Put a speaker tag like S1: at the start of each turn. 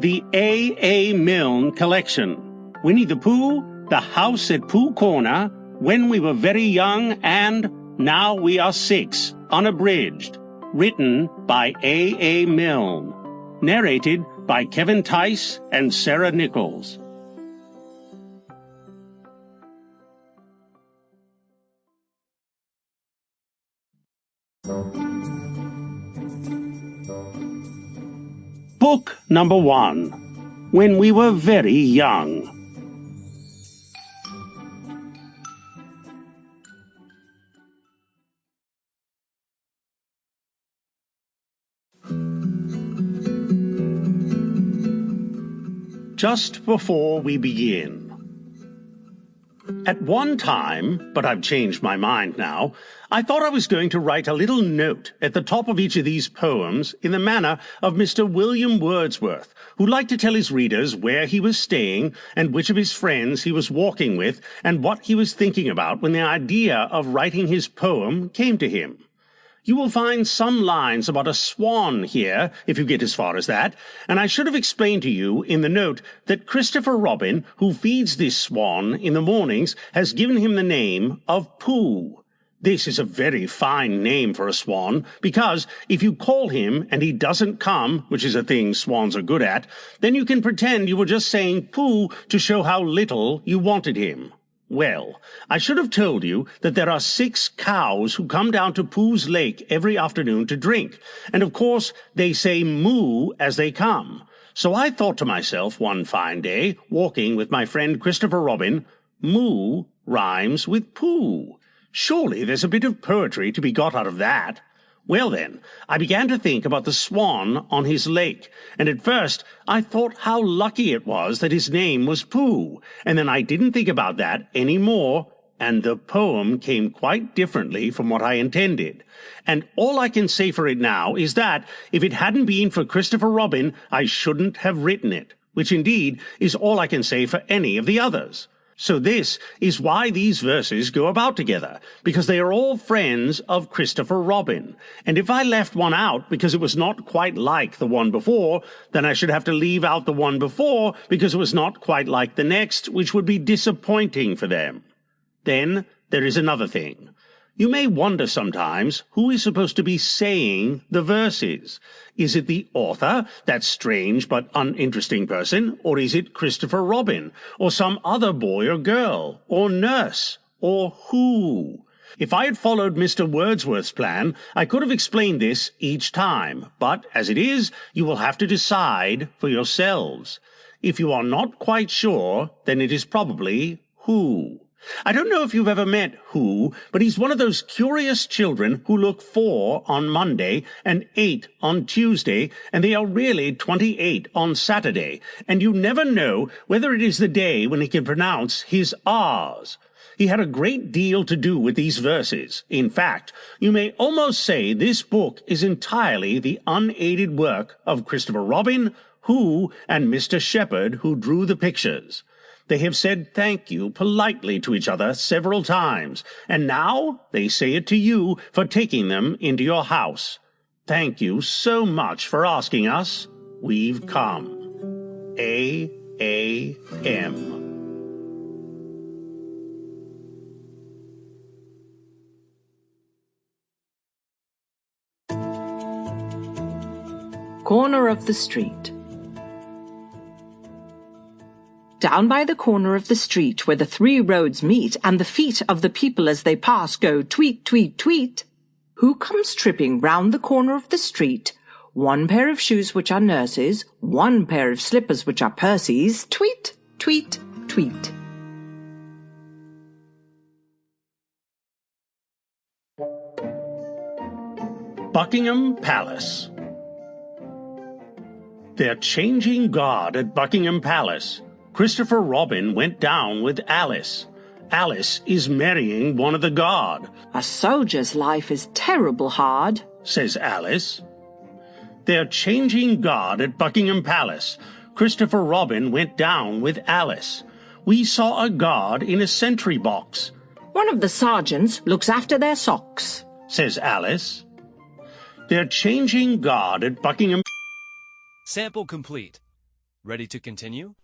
S1: The A. Milne Collection. Winnie-the-Pooh, The House at Pooh Corner, When We Were Very Young, and Now We Are 6, Unabridged. Written by A. Milne. Narrated by Theis and Sara Nichols. Book number 1. When We Were Very Young. Just before we begin. At one time, but I've changed my mind now, I thought I was going to write a little note at the top of each of these poems in the manner of Mr. William Wordsworth, who liked to tell his readers where he was staying and which of his friends he was walking with and what he was thinking about when the idea of writing his poem came to him. You will find some lines about a swan here, if you get as far as that, and I should have explained to you in the note that Christopher Robin, who feeds this swan in the mornings, has given him the name of Pooh. This is a very fine name for a swan, because if you call him and he doesn't come, which is a thing swans are good at, then you can pretend you were just saying Pooh to show how little you wanted him. Well, I should have told you that there are 6 cows who come down to Pooh's lake every afternoon to drink, and of course they say moo as they come. So I thought to myself one fine day, walking with my friend Christopher Robin, moo rhymes with Pooh. Surely there's a bit of poetry to be got out of that. Well then, I began to think about the swan on his lake, and at first I thought how lucky it was that his name was Pooh, and then I didn't think about that any more, and the poem came quite differently from what I intended. And all I can say for it now is that, if it hadn't been for Christopher Robin, I shouldn't have written it, which indeed is all I can say for any of the others. So this is why these verses go about together, because they are all friends of Christopher Robin. And if I left one out because it was not quite like the one before, then I should have to leave out the one before because it was not quite like the next, which would be disappointing for them. Then there is another thing. You may wonder sometimes who is supposed to be saying the verses. Is it the author, that strange but uninteresting person, or is it Christopher Robin, or some other boy or girl, or nurse, or who? If I had followed Mr. Wordsworth's plan, I could have explained this each time, but as it is, you will have to decide for yourselves. If you are not quite sure, then it is probably who. I don't know if you've ever met Who, but he's one of those curious children who look 4 on Monday and 8 on Tuesday, and they are really 28 on Saturday, and you never know whether it is the day when he can pronounce his R's. He had a great deal to do with these verses. In fact, you may almost say this book is entirely the unaided work of Christopher Robin, Who, and Mr. Shepherd, who drew the pictures. They have said thank you politely to each other several times, and now they say it to you for taking them into your house. Thank you so much for asking us. We've come. A.M.
S2: Corner of the street. Down by the corner of the street where the 3 roads meet and the feet of the people as they pass go tweet, tweet, tweet, who comes tripping round the corner of the street? 1 pair of shoes which are nurses, 1 pair of slippers which are Percy's, tweet, tweet, tweet.
S1: Buckingham Palace. They're changing guard at Buckingham Palace. Christopher Robin went down with Alice. Alice is marrying one of the guard.
S2: A soldier's life is terrible hard,
S1: says Alice. They're changing guard at Buckingham Palace. Christopher Robin went down with Alice. We saw a guard in a sentry box.
S2: One of the sergeants looks after their socks,
S1: says Alice. They're changing guard at Buckingham.
S3: Sample complete. Ready to continue?